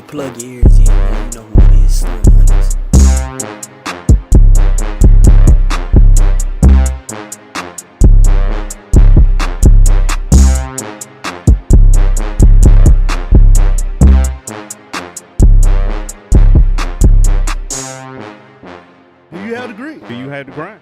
Plug your ears in, man. You know who it is. Storm Hunters. Do you have the grit? Do you have the grind?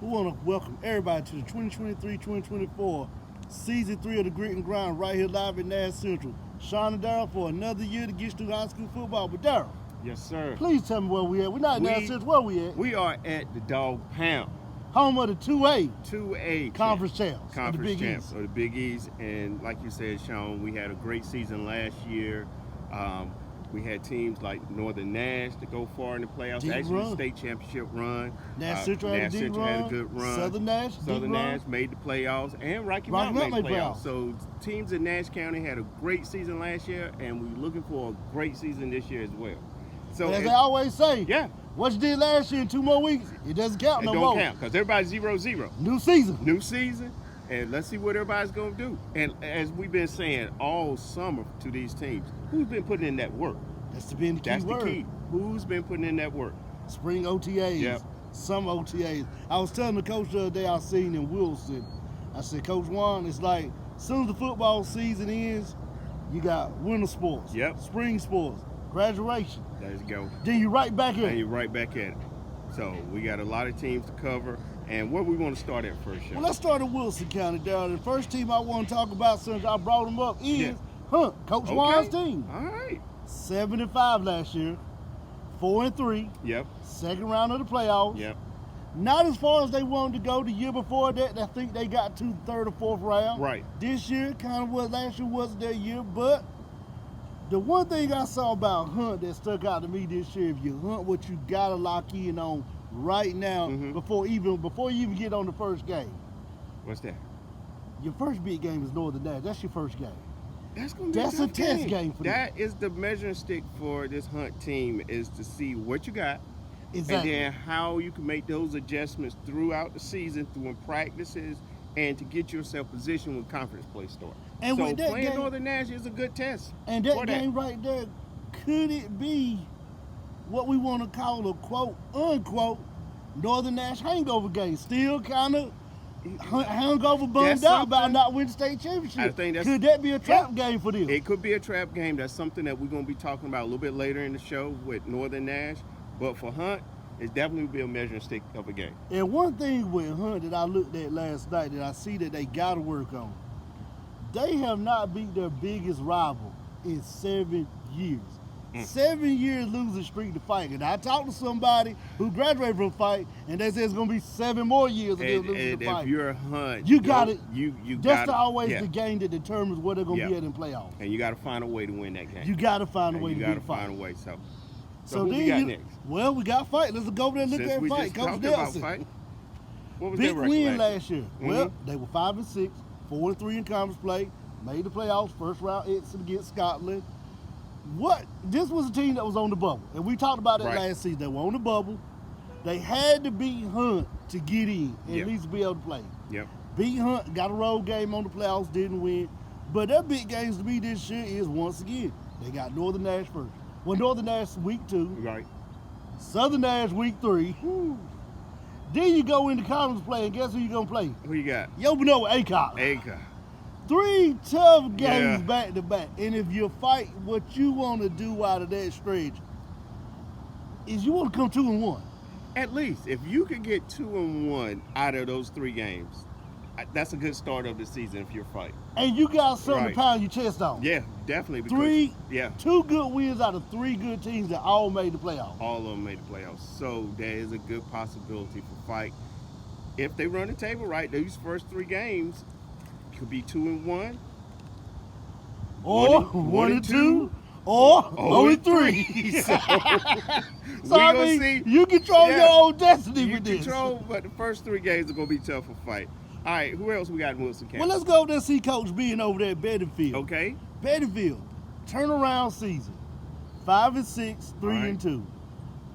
We want to welcome everybody to the 2023-2024 Season 3 of the Grit and Grind right here live at Nash Central. Shawn and Deryl for another year to get you through high school football. But Deryl, Yes, sir. please tell me where we at. We're not at Nash Central. Where we at? We are at the Dog Pound. Home of the 2A 2A Conference champs. Conference of the Big champs East. of the Big East. And like you said, Sean, we had a great season last year. We had teams like Northern Nash to go far in the playoffs. Deep Actually, run. state championship run. Nash Central had a deep Central run. had a good run. Southern Nash, Southern deep Nash run. made the playoffs, and Rocky Rocky Mountain made Mountain the made playoffs. So teams in Nash County had a great season last year, and we're looking for a great season this year as well. So As they always say, yeah, what you did last year in 2 more weeks, it doesn't count it no don't more. count because everybody's 0-0. New season. New season, and let's see what everybody's going to do. And as we've been saying all summer to these teams, who's been putting in that work? That's the key That's word. the key. Who's been putting in that work? Spring OTAs, Yep. some OTAs. I was telling the coach the other day I seen in Wilson, I said, Coach Juan, it's like as soon as the football season ends, you got winter sports, Yep. spring sports, graduation. Let's go. Then you right back And in. you're right back at it. So we got a lot of teams to cover. And where we want to start at first, Sean? Well, let's start in Wilson County, Darryl. The first team I want to talk about since I brought them up is Yeah. Coach Juan's team. All right. 7-5 last year, 4-3, Yep. second round of the playoffs. Yep. Not as far as they wanted to go the year before that. I think they got to the third or fourth round. Right. This year, kind of was last year wasn't their year, but the one thing I saw about Hunt that stuck out to me this year, if you hunt what you gotta lock in on right now Mhm. before you even get on the first game. What's that? Your first big game is Northern Nash. That's your first game. That's gonna be That's a a tough test game for them. That is the measuring stick for this Hunt team, is to see what you got, Exactly. and then how you can make those adjustments throughout the season, through practices, and to get yourself positioned when conference play starts. And so with that playing game- Northern Nash is a good test. And that for game right there, could it be what we want to call a quote unquote Northern Nash hangover game? Still kind of hangover bummed That's out about something- not winning state championship. I think that's- Could that be a trap game for them? It could be a trap game. That's something that we're going to be talking about a little bit later in the show with Northern Nash. But for Hunt, it's definitely be a measuring stick of a game. And one thing with Hunt that I looked at last night that I see that they got to work on, they have not beat their biggest rival in 7 years. 7 years losing streak to fight. And I talked to somebody who graduated from fight, and they said it's going to be 7 more years of them And, losing and to fight. if you're a Hunt, You got it. You That's got always yeah. the game that determines where they're going to Yeah. be at in playoffs. And you got to find a way to win that game. You got to find a And way you to got beat to fight. find a way. So So who then we got you, next? well, we got fight. Let's go over there and look Since at we fight. just Coach talked about Nelson. fight, what was Big their record win last last year. Mhm. Well, they were 5-6, 4-3 in conference play, made the playoffs, first round exit against Scotland. This was a team that was on the bubble, and we talked about it Right. last season. They were on the bubble. They had to beat Hunt to get in, and Yep. at least be able to play. Yep. Beat Hunt, got a road game on the playoffs, didn't win. But their big games to me this year is, once again, they got Northern Nash first. Well, Northern Nash week 2, Right. Southern Nash week 3. Then you go into conference play, and guess who you gonna play? Who you got? You open up with ACOT. Acre. 3 tough games Yeah. back to back. And if you fight, what you want to do out of that stretch is you want to come 2-1. At least if you could get 2-1 out of those 3 games, that's a good start of the season if you're fighting. And you got something Right. to pound your chest on. Yeah, definitely. Because, 3, yeah, 2 good wins out of 3 good teams that all made the playoffs. all of them made the playoffs. So there is a good possibility for fight. If they run the table right, these first 3 games could be 2-1. Or 1-2, or 0-3. So, So we I gonna mean, see. you control Yeah. your own destiny You with this. control, but the first 3 games are gonna be tough for fight. All right, who else we got in Wilson County? Well, let's go over there and see Coach being over there at Bedingfield. Okay. Bedingfield, turnaround season, 5-6, 3-2.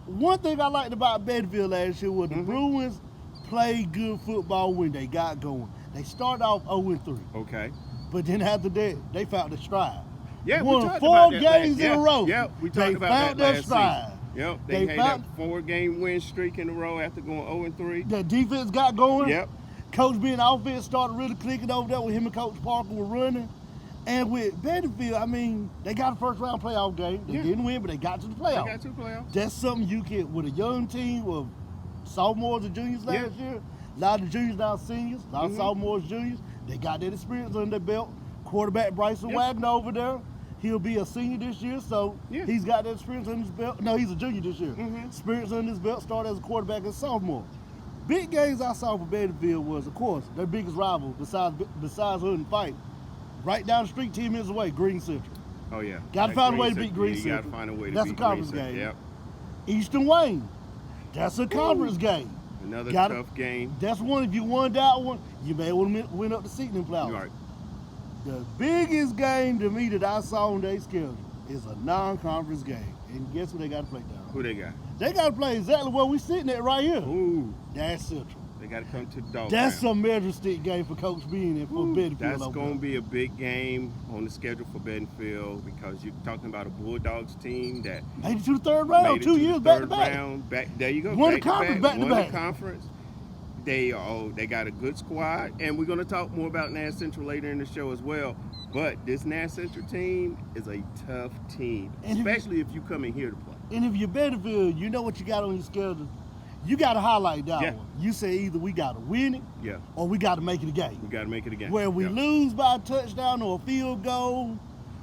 One thing I liked about Bedingfield last year was the Bruins played good football when they got going. They started off 0-3, Okay. but then after that, they found their stride. Yeah, we won talked 4 about that games last, in a row. Yep, we They talked about found that their last stride. season. Yep, They they had found- that 4-game win streak in a row after going 0-3. The defense got going. Yep. Coach being offense started really clicking over there with him and Coach Parker were running. And with Bentonville, I mean, they got a first-round playoff game. They Yeah. didn't win, but they got to the They playoffs. got 2 playoffs. That's something you can, with a young team of sophomores and juniors last year, a lot of the juniors now seniors, a lot of sophomores, juniors, they got that experience under their belt. Quarterback Bryson Wagner over there, he'll be a senior this year, so he's got that experience under his belt. No, he's a junior this year. Experience under his belt, started as a quarterback as a sophomore. Big games I saw for Bentonville was, of course, their biggest rival besides Hood and Fight. Right down the street, 10 minutes away, Green Central. Oh, yeah. Got to That find a way to Green beat Green Central. Central. You got to find a way to That's beat a conference Green game. Central. Yep. Eastern Wayne, that's a conference game. Another Gotta- tough game. That's one. If you won that one, you may want to win up the seat in the playoffs. Right. The biggest game to me that I saw on their schedule is a non-conference game. And guess who they got to play down? Who they got? They got to play exactly where we sitting at right here. Ooh, That's Central. they got to come to the dog. That's a measure stick game for Coach Bean and for Bentonville. That's over going to there. be a big game on the schedule for Bentonville because you're talking about a Bulldogs team that Made it to the third round, made it 2 to years the back to third back. round. Back there you go. Won the back to conference back. back to Won back. the conference. They got a good squad, and we're going to talk more about Nash Central later in the show as well. But this Nash Central team is a tough team, And especially if you come in here to play. And if you're Bentonville, you know what you got on your schedule. You got to highlight that Yeah. one. You say either we got to win it Yeah, or we got to make it a game. we got to make it again. Where we Yeah. lose by a touchdown or a field goal,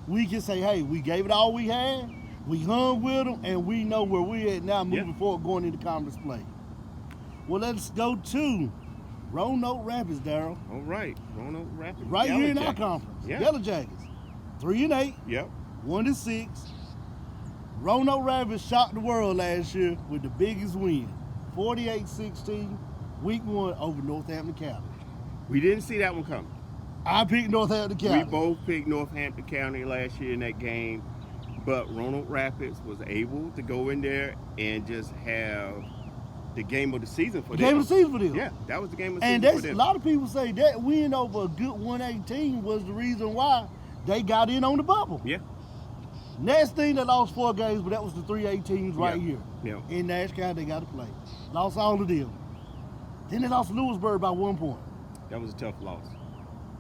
we can say, hey, we gave it all we had, we hung with them, and we know where we're at now moving forward going into conference play. Well, let's go to Roanoke Rapids, Daryl. All right, Roanoke Rapids. Right Yellow here in our Jackets. conference. Yeah. Yellow Jackets. 3-8, Yep. 1-6. Roanoke Rapids shocked the world last year with the biggest win. 48-16, week 1 over Northampton County. We didn't see that one coming. I picked Northampton County. We both picked Northampton County last year in that game, but Roanoke Rapids was able to go in there and just have the game of the season for them. Game of the season for them. Yeah, that was the game of the And season that's, for a them. lot of people say that win over a good 118 was the reason why they got in on the bubble. Yeah, Next thing, they lost 4 games, but that was the 3-8 teams right here. yeah. In Nash County, they got to play. Lost all of them. Then they lost to Lewisburg by 1 point. That was a tough loss.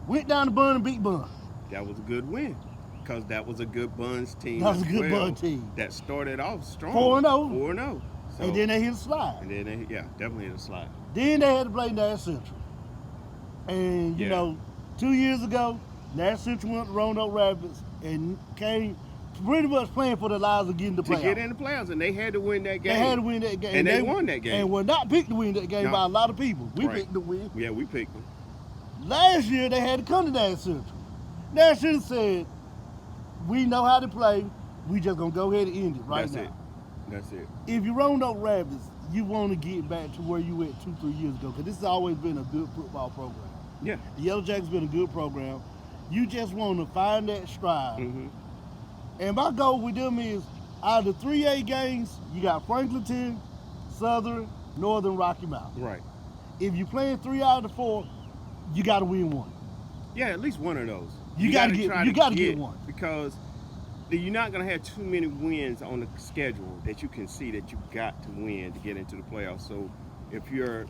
Went down to Bun and beat Bun. That was a good win because that was a good Buns team. That was a as good well Bun team. that started off strong. 4-0. 4-0. So, And then they hit a slide. and then they, definitely hit a slide. Then they had to play Nash Central. And, you Yeah. know, 2 years ago, Nash Central went to Roanoke Rapids and came pretty much playing for the lives of getting the To playoffs. get in the playoffs, and they had to win that game. They had to win that game. And they won that game. And were not picked to win that game No. by a lot of people. We Right. picked to win. Yeah, we picked them. Last year, they had to come to Nash Central. Nash Central said, we know how to play. We just going to go ahead and end it right That's now. it. That's it. If you Roanoke Rapids, you want to get back to where you were 2-3 years ago, because this has always been a good football program. Yeah. The Yellow Jackets been a good program. You just want to find that stride. Mm-hmm. And my goal with them is, out of the 3A games, you got Franklinton, Southern, Northern, Rocky Mountain. Right. If you're playing 3 out of the 4, you got to win 1. Yeah, at least one of those. You gotta try get one. because you're not gonna have too many wins on the schedule that you can see that you got to win to get into the playoffs. So if you're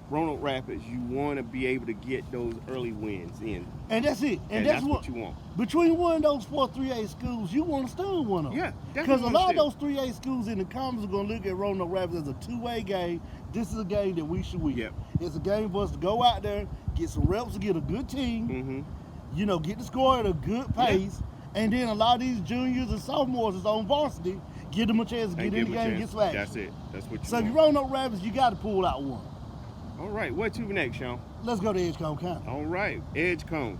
Roanoke Rapids, you want to be able to get those early wins in, And that's it. And that's what you want. Between one of those 4 3A schools, you want to stun one of them. Yeah, Because definitely a lot of wanna those 3A schools in the conference are going to look at Roanoke Rapids as a 2-way game. This is a game that we should win. Yep. It's a game for us to go out there, get some reps to get a good team, Mm-hmm. you know, get the score at a good pace, and then a lot of these juniors and sophomores is on varsity, give them a chance to get in the game and get some action. That's it. That's what you So if want. you Roanoke Rapids, you got to pull out one. All right, what to next, Sean? Let's go to Edgecombe County. All right, Edgecombe.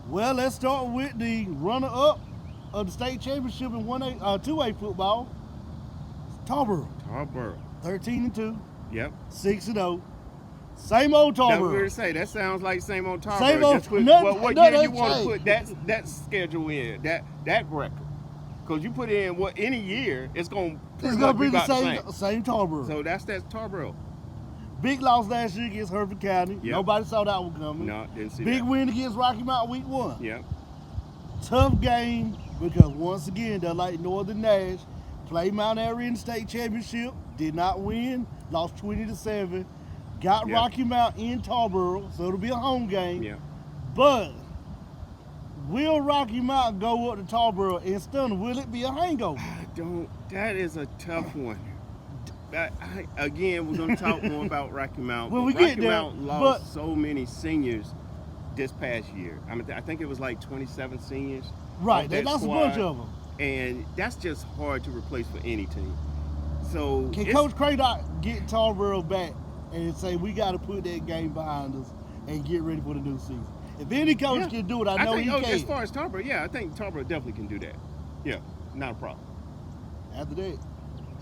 Well, let's start with the runner-up of the state championship in 2A football. Tarboro, Tarboro. 13-2, Yep. 6-0. Same old That's weird Tarboro. to say. That sounds like same old Tarboro. Same old- Just put, nothing- what nothing year you want to changed. put that schedule in, that record? Because you put in any year, it's going to It's gonna be the about same Tarboro. So that's Tarboro. Big loss last year against Hereford County. Yep. Nobody saw that one coming. No, didn't see Big that. win against Rocky Mountain week 1. Yep. Tough game because once again they're like Northern Nash. Played Mount Airy in the state championship, did not win, lost 20-7. Got Yeah. Rocky Mount in Tarboro, so it'll be a home game. Yeah. But will Rocky Mount go up to Tarboro and stun them? Will it be a hangover? I don't. That is a tough one. Again, we're going to talk more about Rocky Mount. When but we Rocky get there, Mount lost so many seniors this past year. I mean, I think it was like 27 seniors. Right, off they that lost squad, a bunch of them. and that's just hard to replace for any team. So Can it's- Coach Craddock get Tarboro back and say we got to put that game behind us and get ready for the new season? If any coach Yeah. can do it, I know think, he can. As far as Tarboro, yeah, I think Tarboro definitely can do that. Yeah, not a problem. After that,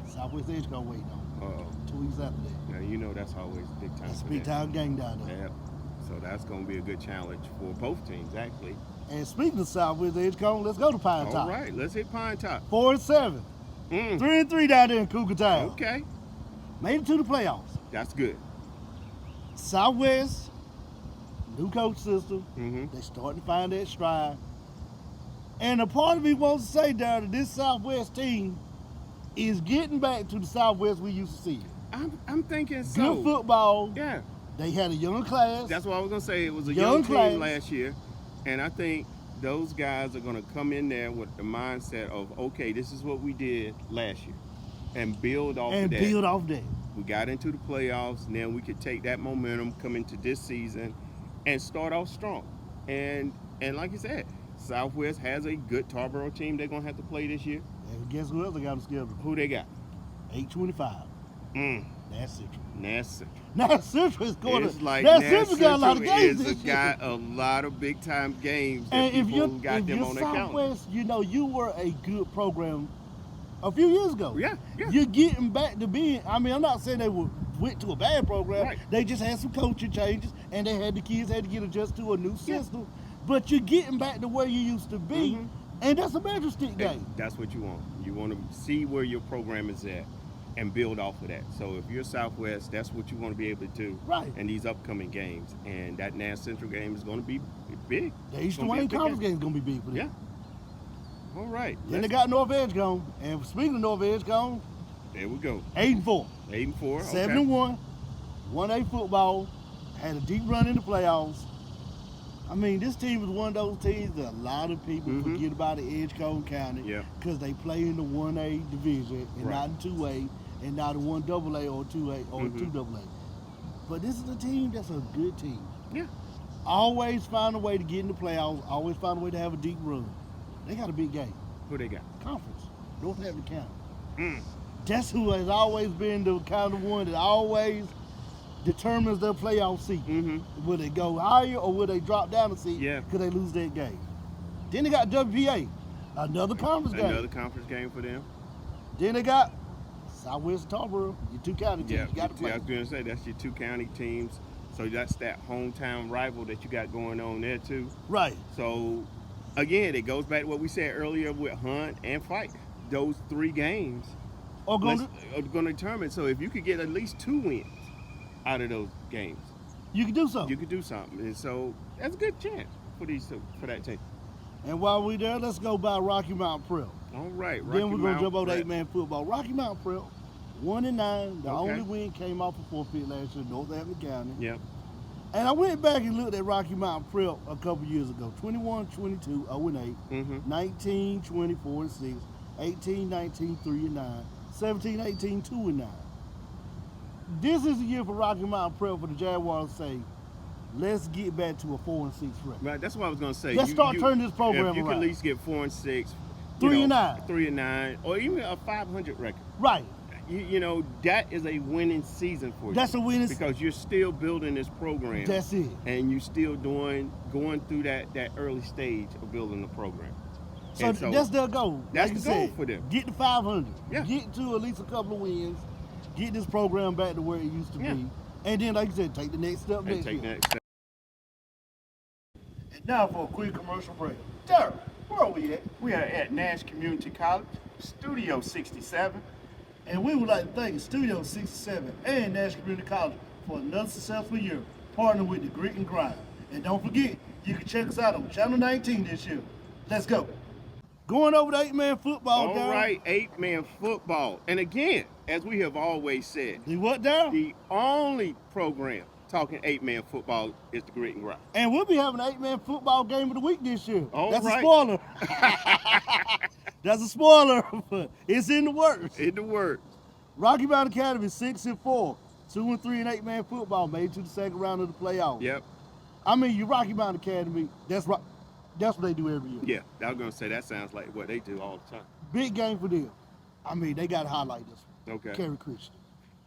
Southwest Edge gonna wait on. Uh-oh. 2 weeks after that. Now, you know that's always big time. That's a for big them. time game down there. Yeah. So that's going to be a good challenge for both teams, actually. And speaking of Southwest Edge Cone, let's go to Pine All Top. right, let's hit Pine Top. 4-7. Mm. 3-3 down there in Cougar Town. Okay, Made it to the playoffs. that's good. Southwest, new coach system. Mm-hmm. They starting to find that stride. And a part of me wants to say, Darren, that this Southwest team is getting back to the Southwest we used to see. I'm thinking so. Good football. Yeah, They had a young class. that's what I was going to say. It was a Young young class. team last year, and I think those guys are going to come in there with the mindset of, okay, this is what we did last year, and build off and of that. build off that. We got into the playoffs, and then we could take that momentum, come into this season, and start off strong. And like you said, Southwest has a good Tarboro team they're going to have to play this year. And guess who else they got on the schedule? Who they got? 825. Mm, That's Central. Nassau. Now Central is going It's to. like Now Nassau Central got a lot of games is this year. got a lot of big time games that And if people you're, got if them you're on their calendar. Southwest, you know you were a good program a few years ago. Yeah, yeah. You're getting back to being. I mean, I'm not saying they went to a bad program. Right. They just had some coaching changes, and the kids had to get adjusted to a new system. But you're getting back to where you used to be, Mhm. and that's a major stick And game. that's what you want. You want to see where your program is at and build off of that. So if you're Southwest, that's what you want to be able to do Right. in these upcoming games. And that Nassau Central game is going to be big. The It's Eastern gonna be a Wayne big Conference game. game is going to be big for them. Yeah. All right. Then they got North Edge gone, and speaking of North Edge gone, There we go. 8-4. 8-4. Okay. 7-1, 1A football, had a deep run in the playoffs. I mean, this team is one of those teams that a lot of people Mhm. forget about in Edgecombe County Yeah. because they play in the 1A division and Right. not in 2A and not in 1AA or 2A or Mhm. 2AA. But this is a team that's a good team. Yeah. Always find a way to get in the playoffs, always find a way to have a deep run. They got a big game. Who they got? Conference, Northampton County. Mm. That's who has always been the kind of one that always determines their playoff seat. Mm-hmm. Will they go higher or will they drop down a seat Yeah. because they lose that game? Then they got WPA, another conference game. Another conference game for them. Then they got Southwest Tarboro, your two county teams. Yeah. You got to play. I was going to say, that's your two county teams. So that's that hometown rival that you got going on there, too. Right. So, again, it goes back to what we said earlier with Hunt and Fight. Those three games Or going are going to determine. So, if you could get at least 2 wins out of those games, you can do something. you could do something. And so, that's a good chance for that team. And while we're there, let's go by Rocky Mountain Prep. All right. Then we're going to Mountain jump over Prep. 8-man football. Rocky Mountain Prep, 1-9. The Okay. only win came off a forfeit last year, Northampton County. Yep. And I went back and looked at Rocky Mountain Prep a couple years ago. 21-22, 0-8. Mm-hmm. 19-20, 4-6. 18-19, 3-9. 17-18, 2-9. This is the year for Rocky Mountain Prep for the Jaguars to say, let's get back to a 4-6 record. Right. That's what I was going to say. Let's start turning this program if you around. can at least get 4-6, 3-9. 3-9, or even a 500 record. Right. You know, that is a winning season for you. That's a winning because you're still building this program. That's it. And you're still going through that early stage of building the program. So, And that's their goal. That's like the you goal said, for them. Get to 500. Yeah. Get to at least a couple of wins. Get this program back to where it used to Yeah. be. And then, like you said, take the next step And next take year. that step. And now for a quick commercial break. Derek, where are we at? We are at Nash Community College, Studio 67. And we would like to thank Studio 67 and Nash Community College for another successful year partnering with the Grit and Grind. And don't forget, you can check us out on Channel 19 this year. Let's go. Going over the 8-man football, All Darryl. right, 8-man football. And again, as we have always said, The what, Darryl? the only program talking 8-man football is the Grit and Grind. And we'll be having an 8-man football game of the week this year. All That's right. a spoiler. That's a spoiler, but it's in the works. In the word. Rocky Mountain Academy 6-4, 2-3 in 8-man football, made it to the second round of the playoffs. Yep. I mean, you Rocky Mountain Academy. That's right. That's what they do every year. Yeah, I was gonna say that sounds like what they do all the time. Big game for them. I mean, they got to highlight this one. Okay. Kerry Christian.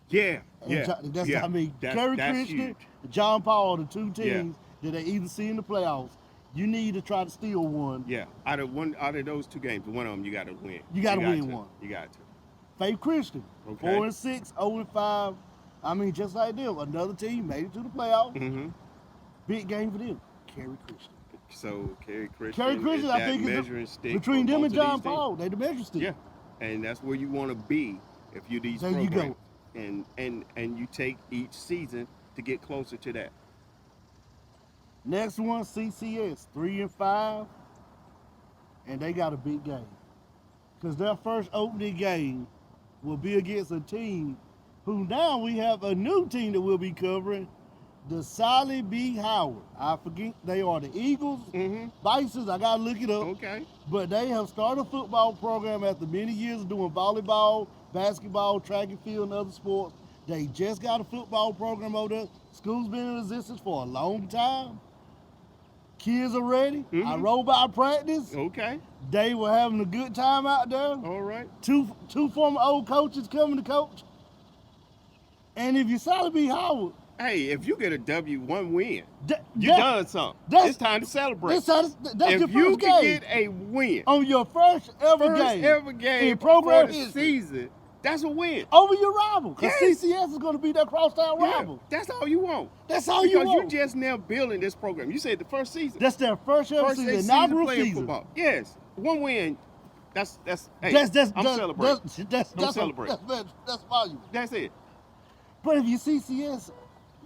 Yeah, And yeah, that's, yeah. I mean, That's- Kerry that's Christian huge. and John Paul are the two Yeah. teams that they either see in the playoffs. You need to try to steal one. Yeah, out of those two games, one of them you got to win. You gotta got win to. one. You got to. Faith Christian, Okay. 4-6, 0-5. I mean, just like them, another team made it to the playoffs. Mm-hmm. Big game for them. Kerry Christian. So Kerry Christian, Kerry Christian, is I that think, is measuring stick between for them both and of these John teams. Paul, they the measure stick. Yeah, and that's where you want to be if you these There you programs. go. And you take each season to get closer to that. Next one, CCS, 3-5, and they got a big game. Because their first opening game will be against a team who now we have a new team that we'll be covering, the Sally B. Howard. I forget, they are the Eagles, Mm-hmm. Bisons, I gotta look it up. Okay. But they have started a football program after many years of doing volleyball, basketball, track and field, and other sports. They just got a football program over there. School's been in existence for a long time. Kids are ready. I Mhm. rode by practice. Okay. They were having a good time out there. All right. Two former old coaches coming to coach. And if you Sally B. Howard, Hey, if you get a W, one win, that- you that- done something. that's- It's time to celebrate. that's if your you first can game. get a win, On your first ever first game. ever game in program for the history. season, that's a win. Over your rival. Because Yes. CCS is going to be their crosstown Yeah, rival. that's all you want. That's all you Because want. you just now building this program. You said the first season. That's their first ever first season, season inaugural playing season. football. Yes, one win. That's hey, That's I'm celebrating. That's celebrating. That's valuable. That's it. But if you CCS,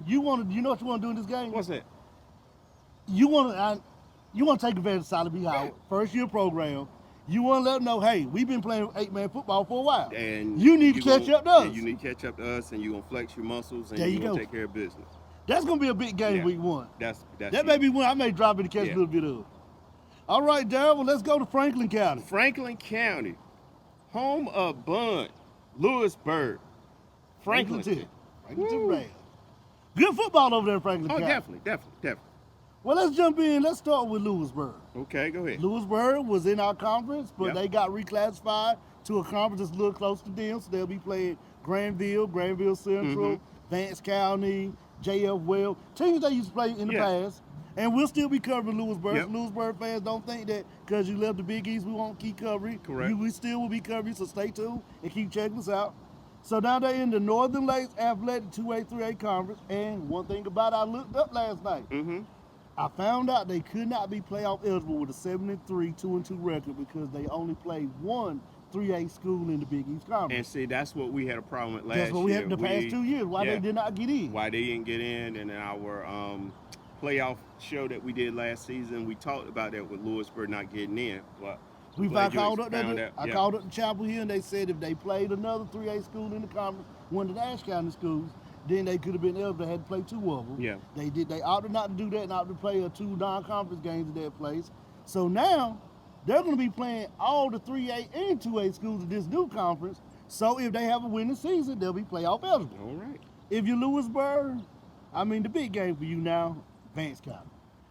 you know what you want to do in this game? What's that? You want to take advantage of Sally B. Howard, first year program. You want to let them know, hey, we've been playing 8-man football for a while. And you need to catch up to us. Yeah, you need to catch up to us, and you're gonna flex your muscles, and There you're you gonna go. take care of business. That's going to be a big game Yeah. week one. That's That may huge. be one I may drop in to catch Yeah. a little bit of. All right, Darryl, well, let's go to Franklin County. Franklin County, home of Bun, Lewisburg, Franklinton. Franklinton Woo. Rams. Good football over there in Franklin Oh, County. definitely. Well, let's jump in. Let's start with Lewisburg. Okay, go ahead. Lewisburg was in our conference, but Yep. they got reclassified to a conference that's a little close to them. So they'll be playing Granville Central, Mhm. Vance County, JF Well, teams they used to play in the Yeah. past. And we'll still be covering Lewisburg. Yep. Lewisburg fans don't think that because you left the Big East, we won't keep covering. Correct. We still will be covering, so stay tuned and keep checking us out. So now they're in the Northern Lakes Athletic 2A, 3A Conference. And one thing about it, I looked up last night. Mm-hmm. I found out they could not be playoff eligible with a 7-3, 2-2 record because they only played one 3A school in the Big East And Conference. see, that's what we had a problem with last That's what we year. had in the past 2 years. Why yeah. they did not get in? Why they didn't get in, and our playoff show that we did last season, we talked about that with Lewisburg not getting in. Well, I called up found there. out. Yeah. Called up the Chapel Hill, and they said if they played another 3A school in the conference, one of the Ashe County schools, then they could have been eligible. They had to play two of them. Yeah. They did. They opted not to do that and opted to play two non-conference games at that place. So now they're going to be playing all the 3A and 2A schools in this new conference. So if they have a winning season, they'll be playoff eligible. All right. If you're Lewisburg, I mean, the big game for you now, Vance County.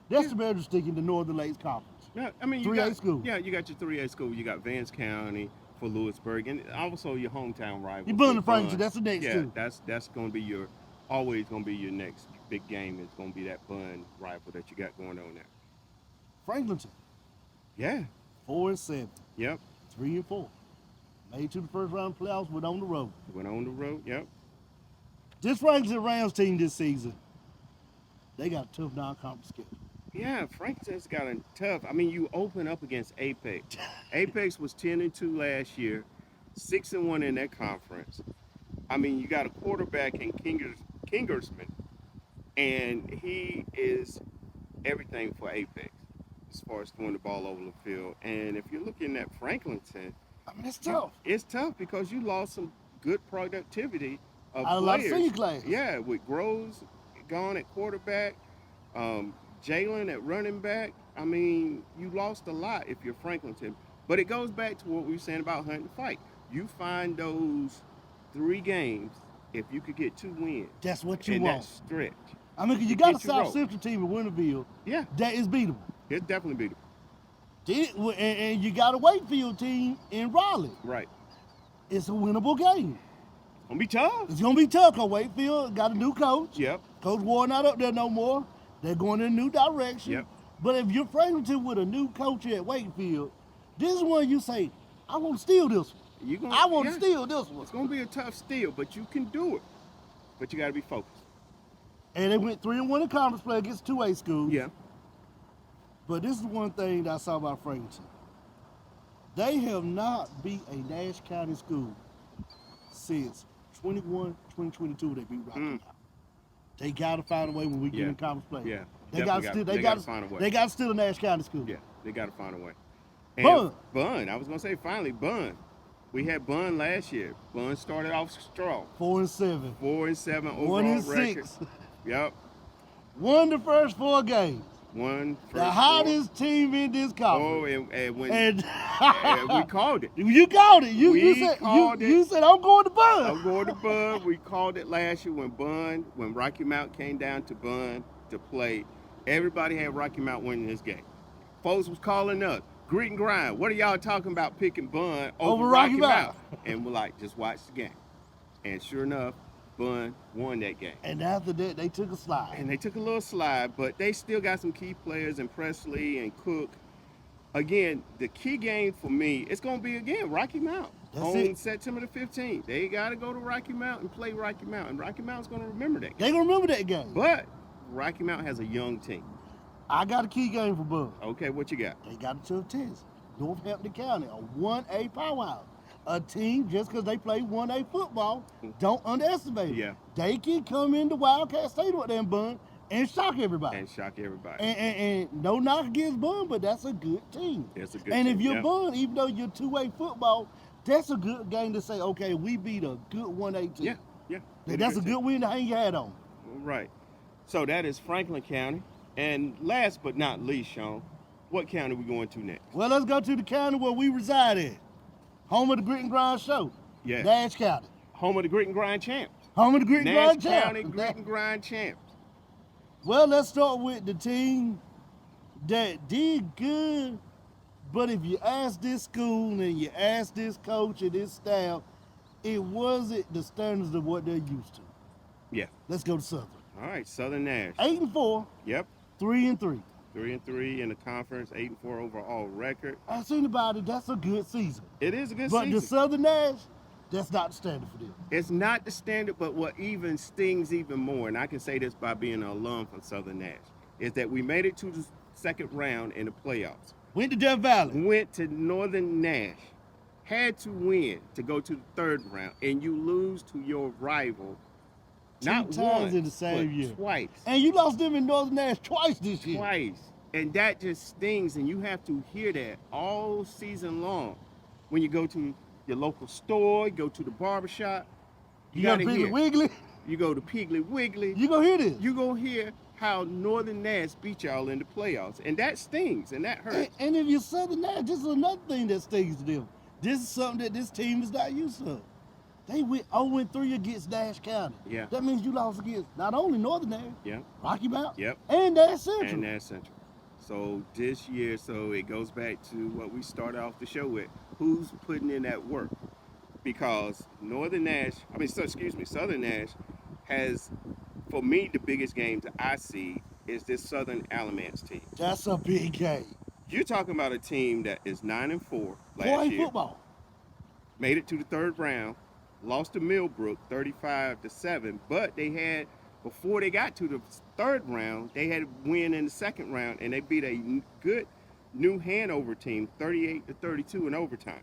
That's the measure stick in the Northern Lakes Conference. Yeah, I mean, you 3A got school. Yeah, you got your 3A school. You got Vance County for Lewisburg, and also your hometown rival. You're Bun for and Franklinton, Bun. that's the next yeah, two. that's going to be always going to be your next big game. It's going to be that Bun rival that you got going on there. Franklinton, Yeah. 4-7, Yep. 3-4. Made to the first round playoffs, went on the road. Went on the road. Yep. This Franklinton Rams team this season, they got a tough non-conference schedule. Yeah, Franklinton's got a tough. I mean, you open up against Apex. Apex was 10-2 last year, 6-1 in that conference. I mean, you got a quarterback in Kingersman, and he is everything for Apex. as far as throwing the ball over the field. And if you're looking at Franklinton, I mean, it's tough. it's tough because you lost some good productivity of A lot of players. senior class. Yeah, with Groves gone at quarterback, Jalen at running back. I mean, you lost a lot if you're Franklinton. But it goes back to what we were saying about hunt and fight. You find those 3 games, if you could get 2 wins. That's what you and want. that stretch. I mean, 'cause you You got a get your South rope. Central team in Winterville Yeah, that is beatable. it's definitely beatable. And you got a Wakefield team in Raleigh. Right. It's a winnable game. It's going to be tough. It's gonna be tough because Wakefield got a new coach. Yep. Coach Ward not up there no more. They're going in a new direction. Yep. But if you're Franklinton with a new coach at Wakefield, this is when you say, I want to steal this one. You're gonna, I want yeah, to steal this one. It's going to be a tough steal, but you can do it. But you got to be focused. And they went 3-1 in conference play against 2A schools. Yeah. But this is one thing that I saw about Franklinton. They have not beat a Nash County school since 2022. They beat Rocky Mount. They got to find a way when we get Yeah. in conference play. Yeah. They got to find a way. They got to steal a Nash County school. Yeah, they got to find a way. And Bun. I was going to say, finally, Bun. We had Bun last year. Bun started off strong. 4-7. 4-7 overall 1-6. record. Yep. Won the first 4 games. One first The hottest team in this Oh, conference. and when And and we called it. you called it. You We said called you it. said I'm going to Bun. I'm going to Bun. We called it last year when Rocky Mount came down to Bun to play. Everybody had Rocky Mount winning this game. Folks was calling us, grit and grind. What are y'all talking about picking Bun over Rocky Mount? And we're like, just watch the game. And sure enough, Bun won that game. And after that, they took a slide. And they took a little slide, but they still got some key players in Presley and Cook. Again, the key game for me, it's going to be, again, Rocky Mount. That's on it. September the 15th. They got to go to Rocky Mount and play Rocky Mount. And Rocky Mount's going to remember that game. They gonna remember that game. But Rocky Mount has a young team. I got a key game for Bun. Okay, what you got? They got a tough test. Northampton County, a 1A powerhouse. A team, just because they play 1A football, don't underestimate it. Yeah. They can come into Wildcat Stadium with them Bun and shock everybody. And shock everybody. And no knock against Bun, but that's a good team. It's a good And team, if you're yeah. Bun, even though you're 2A football, that's a good game to say, okay, we beat a good 1A team. Yeah, yeah. That's a good win to hang your hat on. Right. So that is Franklin County. And last but not least, Sean, what county we going to next? Well, let's go to the county where we reside at. Home of the Grit and Grind Show. Yeah. Nash County. Home of the Grit and Grind champs. Home of the Grit and Nash Grind County champ. Grit and Grind champs. Well, let's start with the team that did good, but if you ask this school and you ask this coach and this staff, it wasn't the standards of what they're used to. Yeah. Let's go to Southern. All right, Southern Nash. 8-4, Yep. 3-3. 3-3 in the conference, 8-4 overall record. Ask anybody, that's a good season. It is a good But the season. Southern Nash, that's not the standard for them. It's not the standard, but what even stings even more, and I can say this by being an alum from Southern Nash, is that we made it to the second round in the playoffs. Went to Death Valley. Went to Northern Nash, had to win to go to the third round, and you lose to your rival. Not Two times once, in the same but year. twice. And you lost them in Northern Nash twice this year. Twice. And that just stings, and you have to hear that all season long. When you go to your local store, go to the barbershop, You got gotta Piggly hear. Wiggly. You go to Piggly Wiggly, You gonna hear this. you gonna hear how Northern Nash beat y'all in the playoffs. And that stings, and that hurts. And if you're Southern Nash, this is another thing that stings to them. This is something that this team is not used to. They went 0-3 against Nash County. Yeah. That means you lost against not only Northern Nash, Yeah. Rocky Mount, Yep. and Nash Central. And that's Central. So this year, so it goes back to what we started off the show with. Who's putting in that work? Because Southern Nash has, for me, the biggest game that I see is this Southern Alamance team. That's a big game. You're talking about a team that is 9-4 last 4A year. football. Made it to the third round, lost to Millbrook 35-7, but they had, before they got to the third round, they had a win in the second round, and they beat a good New Hanover team 38-32 in overtime.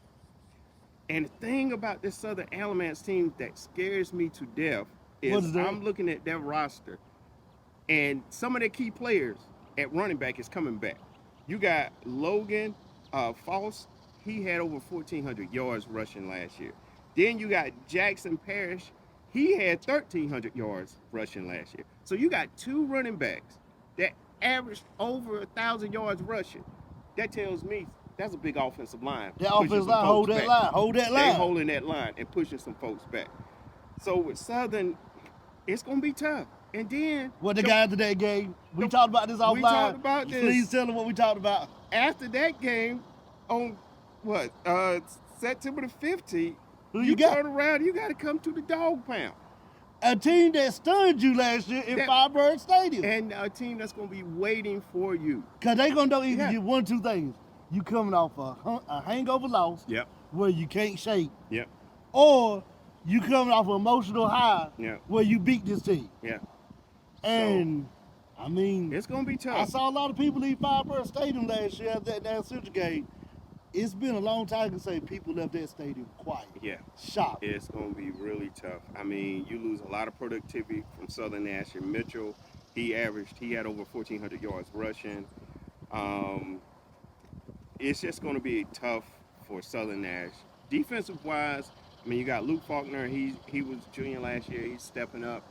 And the thing about this Southern Alamance team that scares me to death What is is that? I'm looking at their roster, and some of their key players at running back is coming back. You got Logan False. He had over 1,400 yards rushing last year. Then you got Jackson Parrish. He had 1,300 yards rushing last year. So you got two running backs that averaged over 1,000 yards rushing. That tells me that's a big offensive line. That pushing offensive some line, folks hold that back. line, hold that They line. holding that line and pushing some folks back. So with Southern, it's gonna be tough. And then What the guy after that game? We talked about this offline. we talked about this. Please tell them what we talked about. After that game, on what September the 15th, Who you got? turn around, you got to come to the dog pound. A team that stunned you last year in That- Firebird Stadium. And a team that's going to be waiting for you. Because they going to either Yeah. get one or two things. You coming off a hangover loss Yep. where you can't shake, Yep. or you coming off an emotional high Yeah. where you beat this team. Yeah. And, I mean, It's going to be tough. I saw a lot of people leave Firebird Stadium last year after that Central game. It's been a long time to say people left that stadium quiet. Yeah. Shocked. It's going to be really tough. I mean, you lose a lot of productivity from Southern Nash and Mitchell. He had over 1,400 yards rushing. It's just going to be tough for Southern Nash. Defensive wise, I mean, you got Luke Faulkner. He was junior last year. He's stepping up.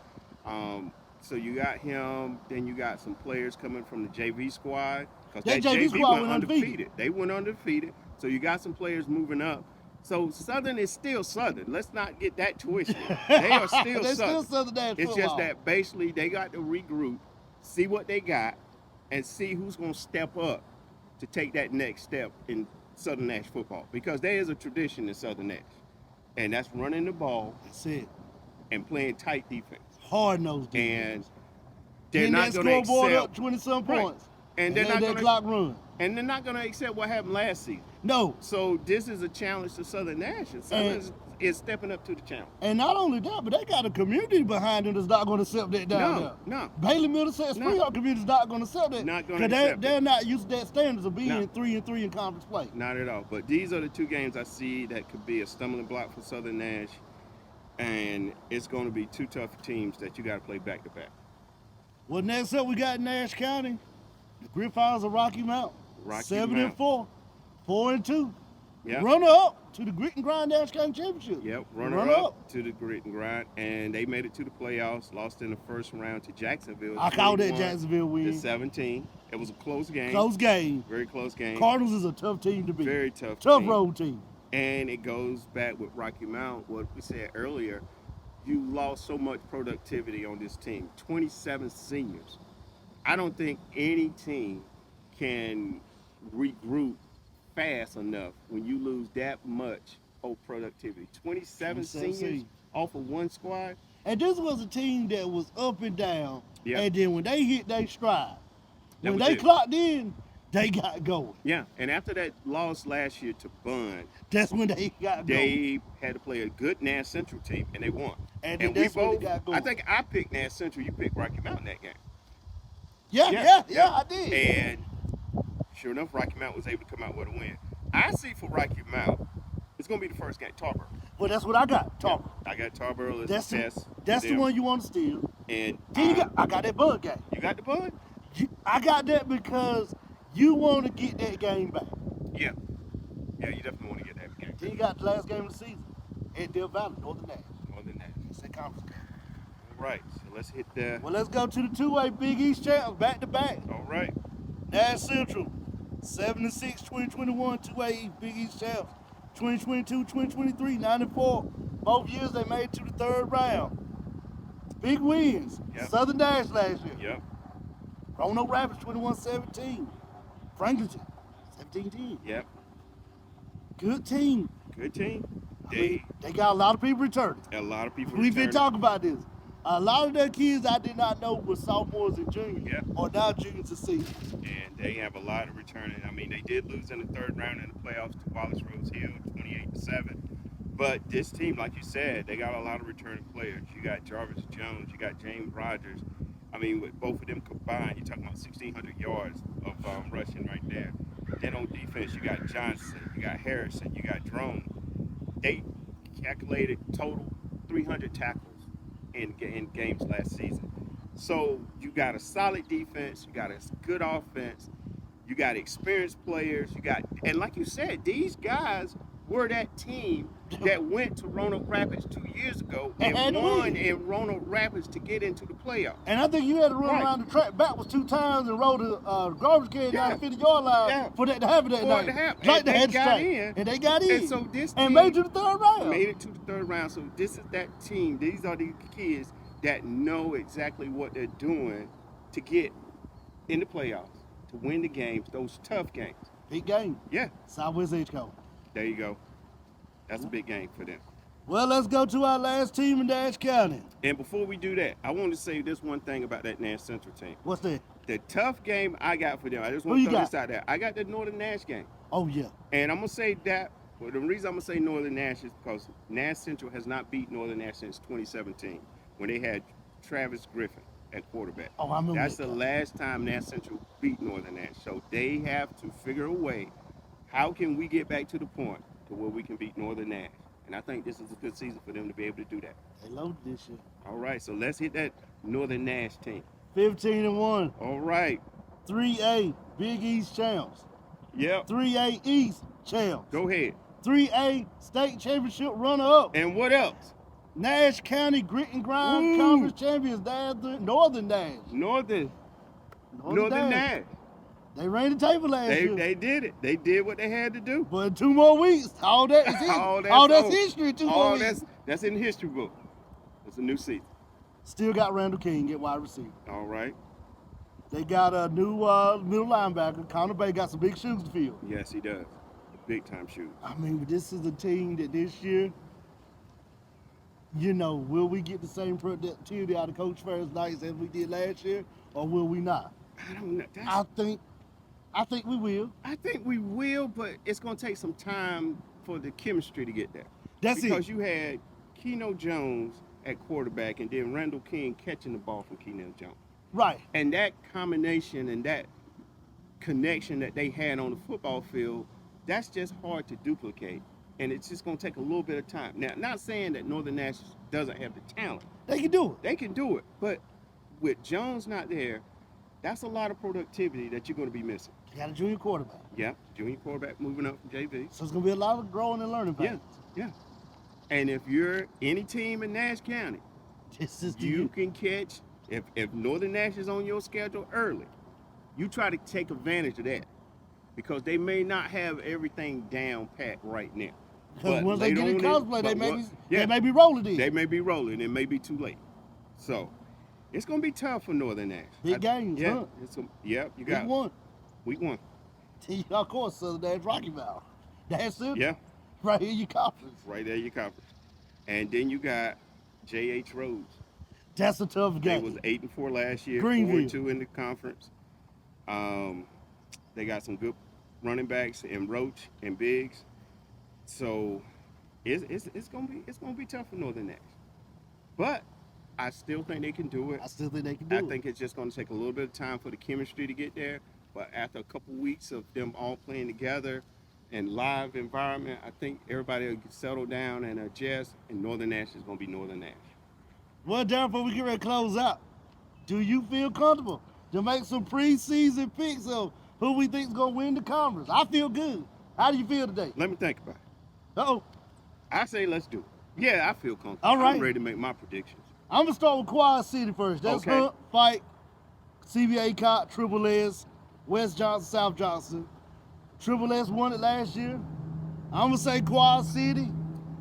So you got him. Then you got some players coming from the JV squad. Because That JV squad went undefeated. They went undefeated. So you got some players moving up. So Southern is still Southern. Let's not get that twisted. They are still They're Southern. still Southern Nash It's football. just that basically they got to regroup, see what they got, and see who's going to step up to take that next step in Southern Nash football. Because there is a tradition in Southern Nash, and that's running the ball That's it. and playing tight defense. Hard-nosed defense. And they're Getting not that going to scoreboard accept. up 20-some Right. points. And they're let not that going clock to. run. And they're not going to accept what happened last season. No. So this is a challenge to Southern Nash, and Southern is stepping up to the challenge. And not only that, but they got a community behind them that's not going to accept that down there. No. Bailey Middlesex No. Springfield community's not going to accept that. Not gonna 'Cause accept they're it. not used to that standards of being No. 3-3 in conference play. Not at all. But these are the two games I see that could be a stumbling block for Southern Nash. And it's going to be two tough teams that you got to play back to back. Well, next up we got Nash County. The Griffons of Rocky Mount. Rocky 7-4, 4-2. Yep. Runner up to the Grit and Grind Nash County Championship. Yep, runner up to the Grit and Grind. And they made it to the playoffs, lost in the first round to Jacksonville. I called that 21 Jacksonville win. to 17. It was a close game. Close game. Very close game. Cardinals is a tough team to beat. Very tough team. road team. And it goes back with Rocky Mount, what we said earlier. You lost so much productivity on this team. 27 seniors. I don't think any team can regroup fast enough when you lose that much productivity. 27 seniors seniors. off of one squad. And this was a team that was up and down. Yeah. And then when they hit their stride, That when was they it. clocked in, they got going. Yeah, and after that loss last year to Bun, That's when they got going. they had to play a good Nash Central team, and they won. And then that's when they got going. I think I picked Nash Central, you picked Rocky Mountain that game. Yeah, I did. And sure enough, Rocky Mount was able to come out with a win. I see for Rocky Mount, it's going to be the first game, Tarboro. Well, that's what I got. Talk. I got Tarboro as That's the the, test. that's for the them. one you want to steal. And Then I got that bug game. you got the Bud? I got that because you want to get that game back. Yeah. Yeah, you definitely want to get that game. Then you got the last game of the season at Deer Valley, Northern Nash. More than that. It's a conference game. All right, so let's hit the. Well, let's go to the two-way Big East champs back to back. All right. Nash Central, 7-6, 2021, two-way Big East champs. 2022, 2023, 9-4. Both years they made it to the third round. Big wins. Yep. Southern Nash last year. Yep. Roanoke Rapids, 21-17. Franklinton, 17-10. Yep. Good team. Good team. I mean, they got a lot of people returning. A lot of people. We've been returning. talking about this. A lot of their kids I did not know were sophomores and juniors, Yeah. or now juniors and seniors. And they have a lot of returning. I mean, they did lose in the third round in the playoffs to Wallace Rose Hill, 28-7. But this team, like you said, they got a lot of returning players. You got Jarvis Jones, you got James Rogers. I mean, with both of them combined, you're talking about 1,600 yards of rushing right there. Then on defense, you got Johnson, you got Harrison, you got Drone. They calculated total 300 tackles in games last season. So you got a solid defense, you got a good offense, You got experienced players. And like you said, these guys were that team that went to Roanoke Rapids 2 years ago And and had to won win. in Roanoke Rapids to get into the playoffs. And I think you had to run Right. around the track backwards 2 times and roll the garbage can down Yeah. the 50-yard line Yeah. for that to happen that For it night. to happen. Like And they they had to got strike. in. And they got in. And so this and team made it to the third round. made it to the third round. So this is that team. These are the kids that know exactly what they're doing to get in the playoffs, to win the games, those tough games. Big game. Yeah, Southwest Edge Coast. there you go. That's a big game for them. Well, let's go to our last team in Nash County. And before we do that, I want to say this one thing about that Nash Central team. What's that? The tough game I got for them, I just Who want you to throw got? this out there. I got the Northern Nash game. Oh, yeah. And I'm going to say that, well, the reason I'm going to say Northern Nash is because Nash Central has not beat Northern Nash since 2017 when they had Travis Griffin at quarterback. Oh, I remember That's that. the last time Nash Central beat Northern Nash. So they have to figure a way, how can we get back to the point to where we can beat Northern Nash? And I think this is a good season for them to be able to do that. They loaded this year. All right, so let's hit that Northern Nash team. 15-1. All right. 3A Big East champs. Yep. 3A East champs. Go ahead. 3A state championship runner-up. And what else? Nash County Grit and Grind Ooh. Conference champions, Northern Nash. Northern Nash. Nash. They ran the table last year. They did it. They did what they had to do. But in 2 more weeks, all that is all that's over. history. 2 more All weeks. that's in the history book. It's a new season. Still got Randall King at wide receiver. All right. They got a new middle linebacker. Connor Bay got some big shoes to fill. Yes, he does. Big time shoes. I mean, but this is a team that this year, will we get the same productivity out of Coach Ferris Nights as we did last year, or will we not? I don't know. I think we will. I think we will, but it's going to take some time for the chemistry to get there. That's because it. you had Keno Jones at quarterback and then Randall King catching the ball from Keno Jones. Right. And that combination and that connection that they had on the football field, that's just hard to duplicate. And it's just going to take a little bit of time. Now, not saying that Northern Nash doesn't have the talent. They can do it. They can do it. But with Jones not there, that's a lot of productivity that you're going to be missing. They got a junior quarterback. Yeah, junior quarterback moving up from JV. So it's going to be a lot of growing and learning Yeah, pains. yeah. And if you're any team in Nash County, This is the you year. can catch, if Northern Nash is on your schedule early, you try to take advantage of that because they may not have everything down pat right now. Because But once they later get in on college play, they yeah, may be rolling in. they may be rolling. It may be too late. So it's going to be tough for Northern Nash. Big games, yeah, huh? You Week got 1. week 1. Of course, Southern Nash Rocky Mountain. That's it. Yeah, Right here, you conference. right there, your conference. And then you got J.H. Rhodes. That's a tough They game. was 8-4 last year, Greenville. 4-2 in the conference. They got some good running backs in Roach and Biggs. So it's gonna be tough for Northern Nash. But I still think they can do it. I still think they can do I it. think it's just gonna take a little bit of time for the chemistry to get there. But after a couple weeks of them all playing together in live environment, I think everybody will settle down and adjust, and Northern Nash is gonna be Northern Nash. Well, Darren, before we get ready to close out, do you feel comfortable to make some preseason picks of who we think is going to win the conference? I feel good. How do you feel today? Let me think about it. Uh-oh. I say let's do it. Yeah, I feel comfortable. All right. I'm ready to make my predictions. I'm going to start with Quad City first. That's Okay. Hunt, Fight, CBA Cot, Triple S, West Johnson, South Johnson. Triple S won it last year. I'm going to say Quad City.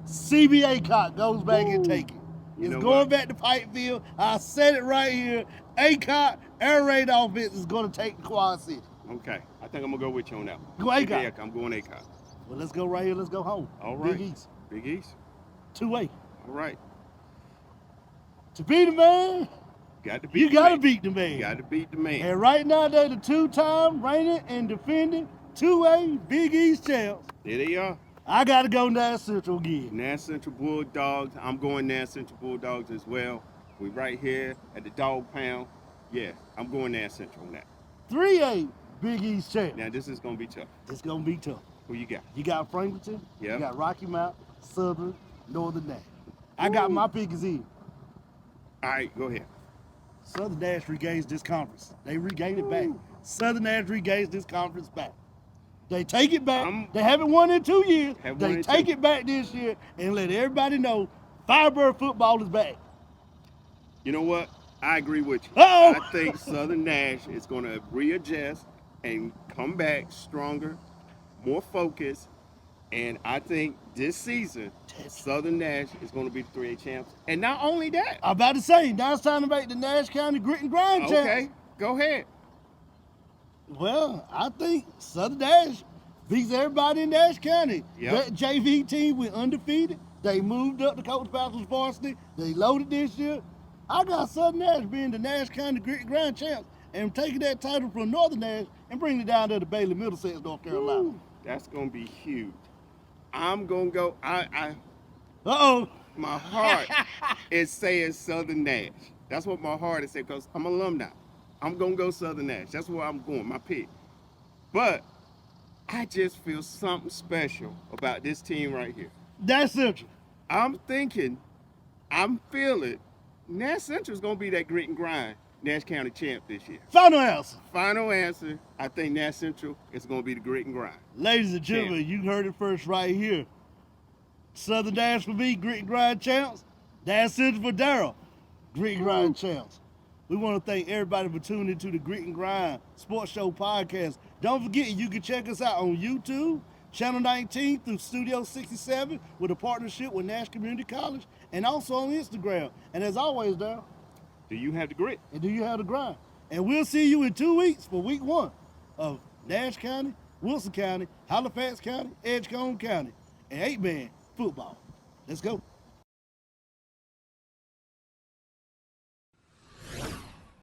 CBA Cot goes back and take it. You It's know going what? back to Pikeville. I said it right here. ACOT, air raid offense is going to take Quad City. Okay, I think I'm gonna go with you on that one. Go ACOT. Yeah, I'm going ACOT. Well, let's go right here. Let's go home. All right. Big East. Big East. 2A. All right. To beat the man, Got to beat. you the got to man. beat the man. You got to beat the man. And right now, they're the 2-time reigning and defending 2A Big East champs. There they are. I got to go Nash Central again. Nash Central Bulldogs. I'm going Nash Central Bulldogs as well. We right here at the Dog Pound. Yeah, I'm going Nash Central on that. 3A Big East champs. Now this is gonna be tough. It's going to be tough. Who you got? You got Franklinton. Yeah. You got Rocky Mount, Southern, Northern Nash. I got my pick is in. All right, go ahead. Southern Nash regains this conference. They regained it back. Southern Nash regains this conference back. They take it back. They haven't won in 2 years. Have won They in take two. it back this year and let everybody know Firebird football is back. You know what? I agree with you. Uh-oh. I think Southern Nash is going to readjust and come back stronger, more focused. And I think this season, Southern Nash is going to be the 3A champs. And not only that. I'm about to say, now it's time to make the Nash County Grit and Grind champs. Okay, go ahead. Well, I think Southern Nash beats everybody in Nash County. Yep. That JV team went undefeated. They moved up to Coach Bachelor's varsity. They loaded this year. I got Southern Nash being the Nash County Grit and Grind champs and taking that title from Northern Nash and bringing it down there to Bailey, Middlesex, North Carolina. Ooh, that's going to be huge. I'm going to go. Uh-oh. My heart is saying Southern Nash. That's what my heart is saying because I'm an alumni. I'm going to go Southern Nash. That's where I'm going, my pick. But I just feel something special about this team right here. Nash Central. I'm feeling Nash Central is going to be that grit and grind Nash County champ this year. Final answer. Final answer, I think Nash Central is going to be the grit and grind. Ladies and gentlemen, you heard it first right here. Southern Nash for me, Grit and Grind champs. Nash Central for Daryl, Grit and Grind champs. We want to thank everybody for tuning into the Grit and Grind Sports Show podcast. Don't forget, you can check us out on YouTube, Channel 19 through Studio 67 with a partnership with Nash Community College, and also on Instagram. And as always, Daryl, Do you have the grit? and do you have the grind? And we'll see you in 2 weeks for week 1 of Nash County, Wilson County, Halifax County, Edgecombe County, and 8-man football. Let's go.